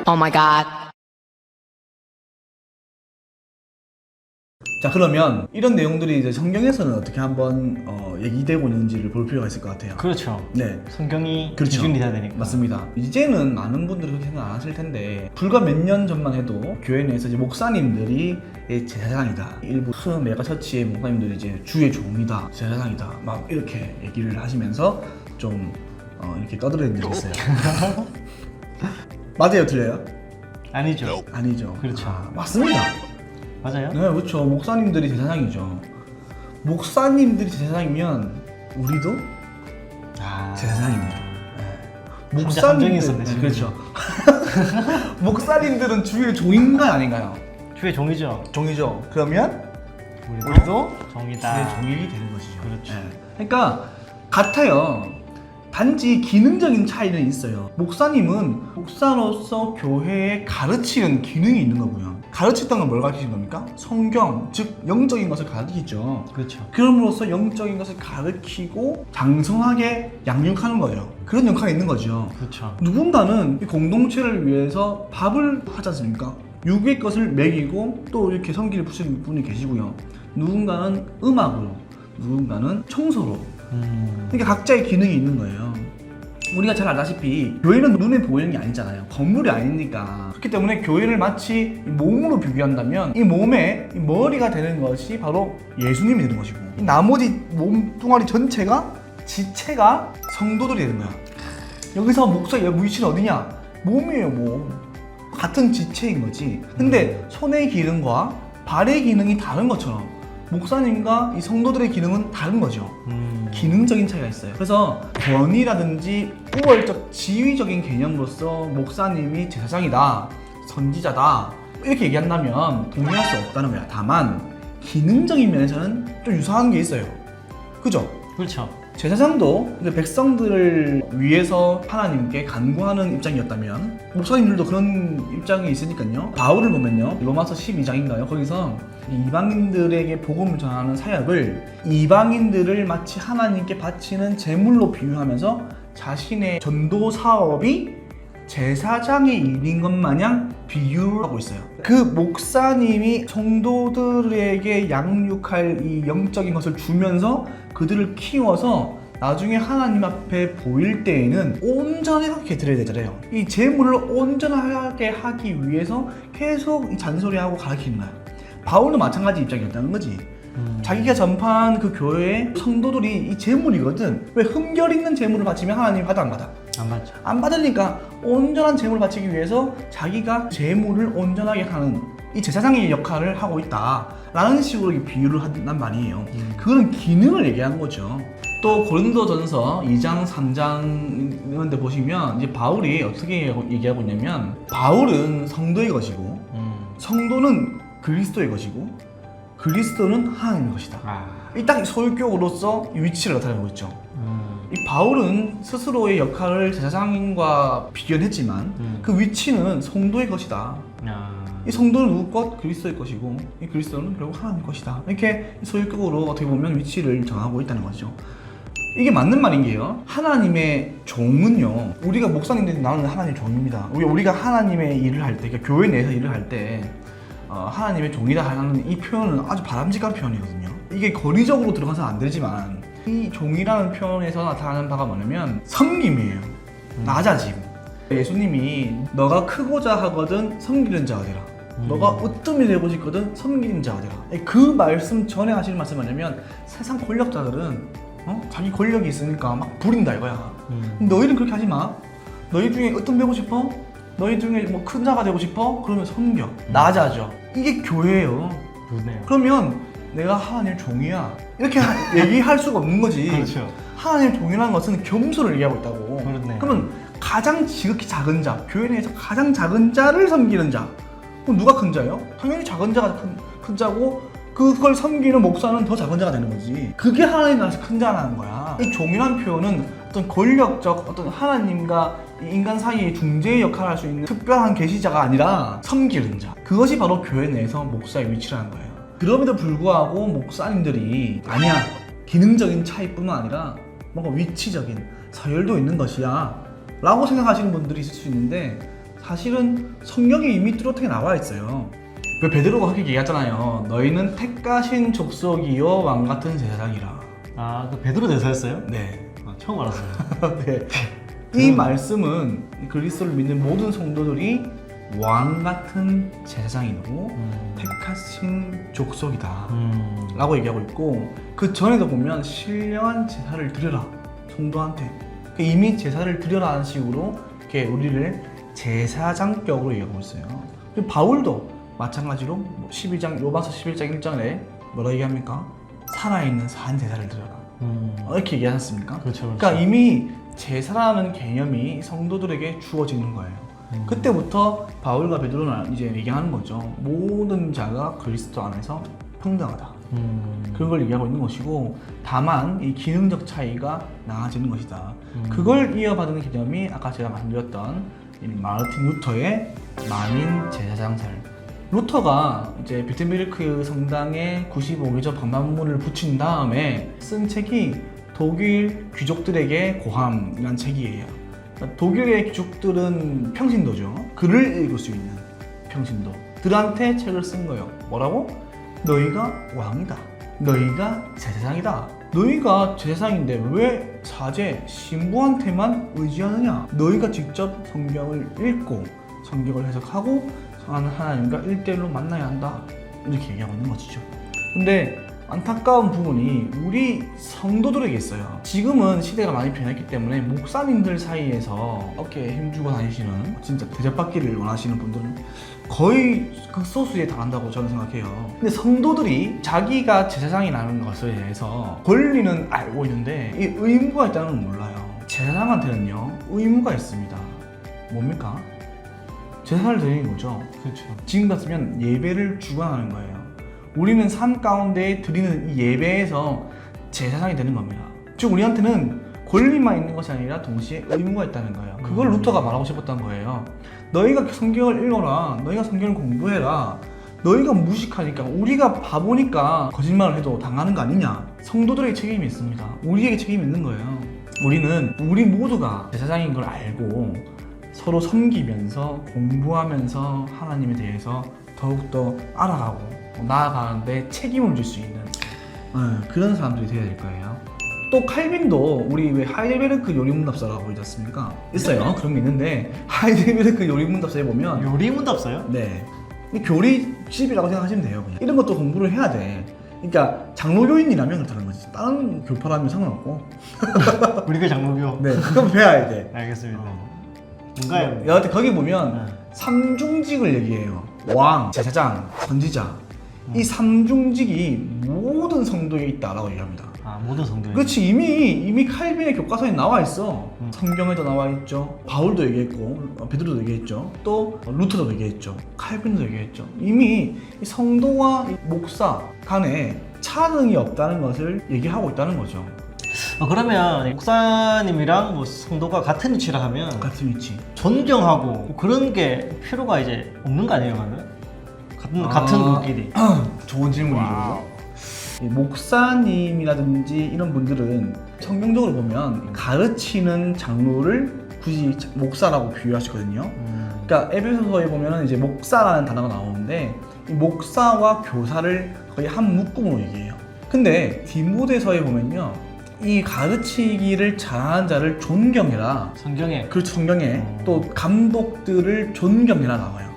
Oh my god. 자, 그러면 이런 내용들이 이제 성경에서는 어떻게 한번 얘기되고 있는지를 볼 필요가 있을 것 같아요. 그렇죠. 네, 성경이 그렇죠. 기준이 돼야 되니까. 맞습니다. 이제는 많은 분들이 그렇게 생각 안 하실 텐데, 불과 몇 년 전만 해도 교회 내에서 이제 목사님들이 제사장이다, 일부 큰 메가처치의 목사님들이 이제 주의 종이다, 제사장이다, 막 이렇게 얘기를 하시면서 좀 이렇게 떠들어낸 적이 있어요. 맞아요, 틀려요? 아니죠. 아니죠. 그렇죠. 맞습니다. 맞아요? 네, 그렇죠. 목사님들이 제사장이죠. 목사님들이 제사장이면 우리도 제사장입니다. 네. 함정이 있었네, 네, 지금. 그렇죠. 목사님들은 주의 종인가 아닌가요? 주의 종이죠. 종이죠. 그러면 우리도, 우리도 종이다. 주의 종이 되는 것이죠. 그렇죠. 네. 그러니까 같아요. 단지 기능적인 차이는 있어요. 목사님은 목사로서 교회에 가르치는 기능이 있는 거고요. 가르쳤던 건 뭘 가르치는 겁니까? 성경, 즉 영적인 것을 가르치죠. 그렇죠. 그럼으로써 영적인 것을 가르치고 장성하게 양육하는 거예요. 그런 역할이 있는 거죠. 그렇죠. 누군가는 이 공동체를 위해서 밥을 하지 않습니까? 육의 것을 먹이고 또 이렇게 성기를 부시는 분이 계시고요. 누군가는 음악으로, 누군가는 청소로. 그러니까 각자의 기능이 있는 거예요. 우리가 잘 알다시피 교회는 눈에 보이는 게 아니잖아요. 건물이 아니니까. 그렇기 때문에 교회를 마치 몸으로 비교한다면 이 몸의 이 머리가 되는 것이 바로 예수님이 되는 것이고, 이 나머지 몸뚱아리 전체가 지체가 성도들이 되는 거야. 여기서 목사의 위치는 어디냐? 몸이에요, 몸. 같은 지체인 거지. 근데 손의 기능과 발의 기능이 다른 것처럼 목사님과 이 성도들의 기능은 다른 거죠. 기능적인 차이가 있어요. 그래서 권위라든지 우월적 지위적인 개념으로서 목사님이 제사장이다, 선지자다 이렇게 얘기한다면 동의할 수 없다는 거야. 다만 기능적인 면에서는 좀 유사한 게 있어요. 그죠? 그렇죠. 제사장도 이제 백성들을 위해서 하나님께 간구하는 입장이었다면 목사님들도 그런 입장이 있으니까요. 바울을 보면요, 로마서 12장인가요? 거기서 이방인들에게 복음을 전하는 사역을 이방인들을 마치 하나님께 바치는 제물로 비유하면서 자신의 전도 사업이 제사장의 일인 것 마냥 비유하고 있어요. 그 목사님이 성도들에게 양육할 이 영적인 것을 주면서 그들을 키워서 나중에 하나님 앞에 보일 때에는 온전하게 드려야 되잖아요. 이 제물을 온전하게 하기 위해서 계속 잔소리하고 가르치는 거야. 바울도 마찬가지 입장이었다는 거지. 자기가 전파한 그 교회의 성도들이 이 제물이거든. 왜 흠결 있는 제물을 바치면 하나님 받아 안 받아? 안 맞죠. 안 받으니까 온전한 제물을 바치기 위해서 자기가 제물을 온전하게 하는 이 제사장의 역할을 하고 있다 라는 식으로 비유를 한단 말이에요. 그런 기능을 얘기한 거죠. 또 고린도전서 2장 3장 이런 데 보시면 이제 바울이 어떻게 얘기하고 있냐면, 바울은 성도의 것이고 성도는 그리스도의 것이고 그리스도는 하나님의 것이다. 이 딱 소유격으로서 위치를 나타내고 있죠. 이 바울은 스스로의 역할을 제사장과 비견했지만 그 위치는 성도의 것이다. 이 성도는 누구 것? 그리스도의 것이고 이 그리스도는 결국 하나님의 것이다. 이렇게 소유격으로 어떻게 보면 위치를 정하고 있다는 거죠. 이게 맞는 말인 게요, 하나님의 종은요, 우리가 목사님들이 나는 하나님의 종입니다. 우리가 하나님의 일을 할 때, 그러니까 교회 내에서 일을 할 때 하나님의 종이다 하는 이 표현은 아주 바람직한 표현이거든요. 이게 권위적으로 들어가서는 안 되지만 이 종이라는 표현에서 나타나는 바가 뭐냐면 섬김이에요. 낮아짐. 예수님이 너가 크고자 하거든 섬기는 자가 되라. 너가 으뜸이 되고 싶거든 섬기는 자가 되라. 그 말씀 전에 하시는 말씀은 뭐냐면, 세상 권력자들은 자기 권력이 있으니까 막 부린다 이거야. 너희는 그렇게 하지 마. 너희 중에 으뜸 되고 싶어? 너희 중에 뭐 큰 자가 되고 싶어? 그러면 섬겨. 낮아져. 이게 교회예요. 그러네요. 그러면 내가 하나님의 종이야 이렇게 얘기할 수가 없는 거지. 그렇죠. 하나님의 종이라는 것은 겸손을 얘기하고 있다고. 그렇네. 그러면 가장 지극히 작은 자, 교회 내에서 가장 작은 자를 섬기는 자, 그럼 누가 큰 자예요? 당연히 작은 자가 큰 자고, 그걸 섬기는 목사는 더 작은 자가 되는 거지. 그게 하나님 나라에서 큰 자라는 거야. 이 종이라는 표현은 어떤 권력적, 어떤 하나님과 인간 사이의 중재의 역할을 할 수 있는 특별한 계시자가 아니라 섬기는 자, 그것이 바로 교회 내에서 목사의 위치라는 거예요. 그럼에도 불구하고 목사님들이 아니야, 기능적인 차이뿐만 아니라 뭔가 위치적인 서열도 있는 것이야 라고 생각하시는 분들이 있을 수 있는데 사실은 성경에 이미 뚜렷하게 나와 있어요. 그 베드로가 그렇게 얘기하잖아요. 너희는 택하신 족속이요 왕같은 제사장이라. 아, 그 베드로 대사였어요? 네. 아, 처음 알았어요. 네. 이 말씀은 그리스도를 믿는 모든 성도들이 왕 같은 제사장이고 택하신 족속이다 라고 얘기하고 있고, 그 전에도 보면 신령한 제사를 드려라 성도한테, 이미 제사를 드려라 하는 식으로 이렇게 우리를 제사장격으로 얘기하고 있어요. 그리고 바울도 마찬가지로 12장 로마서 11장 1장에 뭐라 얘기합니까? 살아있는 산 제사를 드려라 이렇게 얘기하지 않습니까? 그렇죠. 그러니까 이미 제사라는 개념이 성도들에게 주어지는 거예요. 그때부터 바울과 베드로는 이제 얘기하는 거죠. 모든 자가 그리스도 안에서 평등하다. 그런 걸 얘기하고 있는 것이고, 다만 이 기능적 차이가 나아지는 것이다. 그걸 이어받는 개념이 아까 제가 말씀드렸던 이 마르틴 루터의 만인 제사장설. 루터가 이제 비텐베르크 성당에 95개조 방만문을 붙인 다음에 쓴 책이 독일 귀족들에게 고함이라는 책이에요. 그러니까 독일의 귀족들은 평신도죠. 글을 읽을 수 있는 평신도들한테 책을 쓴 거예요. 뭐라고? 너희가 왕이다. 너희가 제사장이다. 너희가 제사장인데 왜 사제, 신부한테만 의지하느냐? 너희가 직접 성경을 읽고 성경을 해석하고 하나님과 1대1로 만나야 한다. 이렇게 얘기하고 있는 것이죠. 근데 안타까운 부분이 우리 성도들에게 있어요. 지금은 시대가 많이 변했기 때문에 목사님들 사이에서 어깨에 힘주고 다니시는, 진짜 대접받기를 원하시는 분들은 거의 극소수에 달한다고 저는 생각해요. 근데 성도들이 자기가 제사장이라는 것에 대해서 권리는 알고 있는데 이 의무가 있다는 건 몰라요. 제사장한테는요 의무가 있습니다. 뭡니까? 제사를 드리는 거죠. 그렇죠. 지금 같으면 예배를 주관하는 거예요. 우리는 삶 가운데 드리는 이 예배에서 제사장이 되는 겁니다. 즉 우리한테는 권리만 있는 것이 아니라 동시에 의무가 있다는 거예요. 그걸 루터가 말하고 싶었던 거예요. 너희가 성경을 읽어라. 너희가 성경을 공부해라. 너희가 무식하니까, 우리가 바보니까 거짓말을 해도 당하는 거 아니냐. 성도들에게 책임이 있습니다. 우리에게 책임이 있는 거예요. 우리 모두가 제사장인 걸 알고 서로 섬기면서 공부하면서 하나님에 대해서 더욱더 알아가고 나아가는데 책임을 질 수 있는 그런 사람들이 되어야 될 거예요. 또 칼빈도 우리 왜 하이델베르크 요리문답서라고 있지 않습니까? 있어요. 그런 게 있는데 하이델베르크 요리문답서에 보면 요리문답서요? 네, 이 교리집이라고 생각하시면 돼요. 그냥 이런 것도 공부를 해야 돼. 그러니까 장로교인이라면 그렇다는 거지. 다른 교파라면 상관없고 우리가 장로교. 네, 그럼 배워야 돼. 알겠습니다. 뭔가요? 여하튼 거기 보면 삼중직을 얘기해요. 왕, 제사장, 선지자. 이 삼중직이 모든 성도에 있다라고 얘기합니다. 아, 모든 성도에. 그렇지. 이미 칼빈의 교과서에 나와 있어. 성경에도 나와 있죠. 바울도 얘기했고, 베드로도 얘기했죠. 또 루터도 얘기했죠. 칼빈도 얘기했죠. 이미 이 성도와 이 목사 간에 차등이 없다는 것을 얘기하고 있다는 거죠. 그러면 목사님이랑 뭐 성도가 같은 위치라 하면 같은 위치. 존경하고 그런 게 필요가 이제 없는 거 아니에요, 그러면? 같은 분끼리. 좋은 질문이죠. 목사님이라든지 이런 분들은 성경적으로 보면 가르치는 장로를 굳이 목사라고 비유하시거든요. 그러니까 에베소서에 보면 이제 목사라는 단어가 나오는데 이 목사와 교사를 거의 한 묶음으로 얘기해요. 근데 디모데서에 보면요, 이 가르치기를 잘하는 자를 존경해라. 성경에. 그렇죠. 성경에 또 감독들을 존경해라 나와요.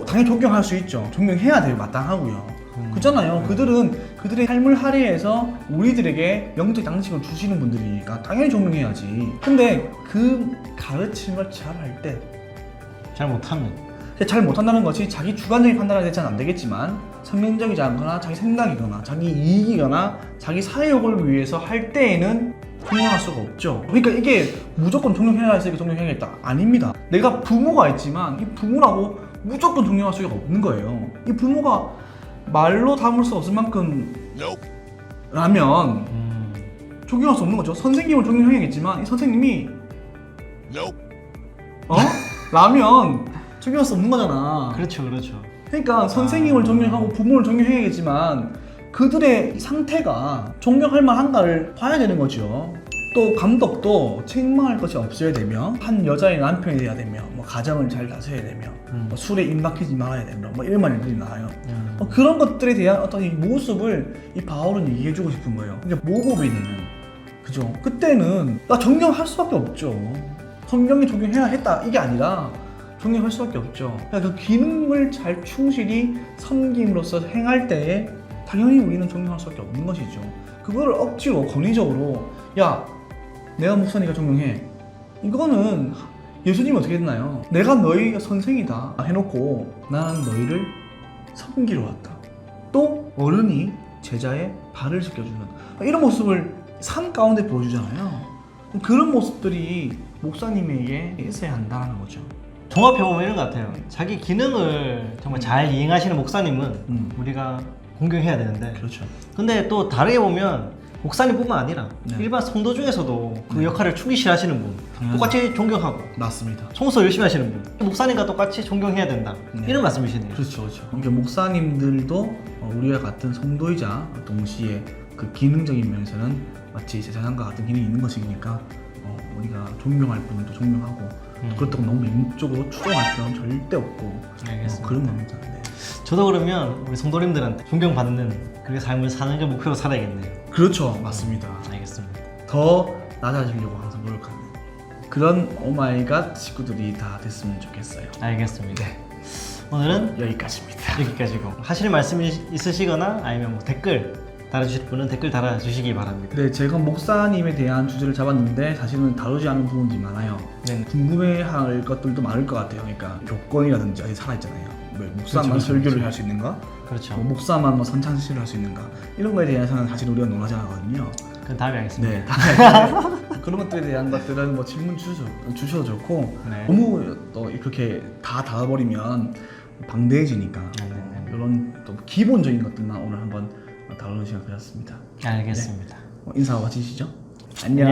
당연히 존경할 수 있죠. 존경해야 돼요. 마땅하고요. 그렇잖아요. 그들의 삶을 할애해서 우리들에게 영적 양식을 주시는 분들이니까 당연히 존경해야지. 근데 그 가르침을 잘할 때 잘 못하면. 잘 못한다는 것이 자기 주관적인 판단을 대체는 안 되겠지만 성경적이지 않거나 자기 생각이거나 자기 이익이거나 자기 사욕을 위해서 할 때에는 존경할 수가 없죠. 그러니까 이게 무조건 존경해야 했으니까 존경해야겠다. 아닙니다. 내가 부모가 있지만 이 부모라고 무조건 존경할 수가 없는 거예요. 이 부모가 말로 담을 수 없을 만큼 라면 존경할 수 없는 거죠. 선생님을 존경해야겠지만 이 선생님이 라면 존경할 수 없는 거잖아. 그렇죠, 그렇죠. 그러니까 선생님을 존경하고 부모를 존경해야겠지만 그들의 상태가 존경할 만한가를 봐야 되는 거죠. 또 감독도 책망할 것이 없어야 되며 한 여자의 남편이 돼야 되며 뭐 가정을 잘 다스려야 되며 뭐 술에 입막히지 말아야 되며 뭐 이런 말들이 나와요. 그런 것들에 대한 어떤 이 모습을 이 바울은 얘기해주고 싶은 거예요. 그러니까 모범이되는 그죠? 그때는 나 존경할 수밖에 없죠. 성경이 존경해야 했다 이게 아니라 존경할 수밖에 없죠. 그러니까 그 기능을 잘 충실히 섬김으로써 행할 때에 당연히 우리는 존경할 수밖에 없는 것이죠. 그거를 억지로 권위적으로 야 내가 목사니까 존경해 이거는 예수님이 어떻게 했나요? 내가 너희 선생이다 해놓고 나는 너희를 섬기러 왔다. 또 어른이 제자의 발을 씻겨주는 이런 모습을 삶 가운데 보여주잖아요. 그런 모습들이 목사님에게 있어야 한다는 거죠. 종합해보면 이런 것 같아요. 자기 기능을 정말 잘 이행하시는 목사님은 우리가 공경해야 되는데 그렇죠. 근데 또 다르게 보면 목사님뿐만 아니라 네. 일반 성도 중에서도 그 역할을 충실하시는 분 똑같이 존경하고 맞습니다. 청소 열심히 하시는 분 목사님과 똑같이 존경해야 된다 이런 말씀이시네요. 그렇죠, 그렇죠. 그러니까 목사님들도 우리와 같은 성도이자 동시에 그 기능적인 면에서는 마치 제사장과 같은 기능이 있는 것이니까 우리가 존경할 분들도 존경하고 그렇다고 너무 맹목적으로 추종할 필요는 절대 없고 그런 겁니다. 네. 저도 그러면 우리 성도님들한테 존경받는 그렇게 삶을 사는 게 목표로 살아야겠네요. 그렇죠, 맞습니다. 알겠습니다. 더 낮아지려고 항상 노력하는 그런 오마이갓 식구들이 다 됐으면 좋겠어요. 알겠습니다. 네. 오늘은 여기까지입니다. 여기까지고 하실 말씀이 있으시거나 아니면 뭐 댓글 달아주실 분은 댓글 달아주시기 바랍니다. 네, 제가 목사님에 대한 주제를 잡았는데 사실은 다루지 않은 부분들이 많아요. 네. 궁금해할 것들도 많을 것 같아요. 그러니까 교권이라든지 아직 살아있잖아요. 왜 목사만 그렇죠, 설교를 그렇죠. 할 수 있는가? 그렇죠. 뭐 목사만 뭐 선창시를 할 수 있는가? 이런 거에 대해서는 사실 우리가 논하지 않거든요. 그럼 다음에 하겠습니다. 네. 그런 것들에 대한 것들은 뭐 질문 주셔도 좋고 네. 너무 또 그렇게 다 다뤄버리면 방대해지니까 네. 이런 또 기본적인 것들만 오늘 한번 다루는 시간 되었습니다. 알겠습니다. 인사 마치시죠. 안녕.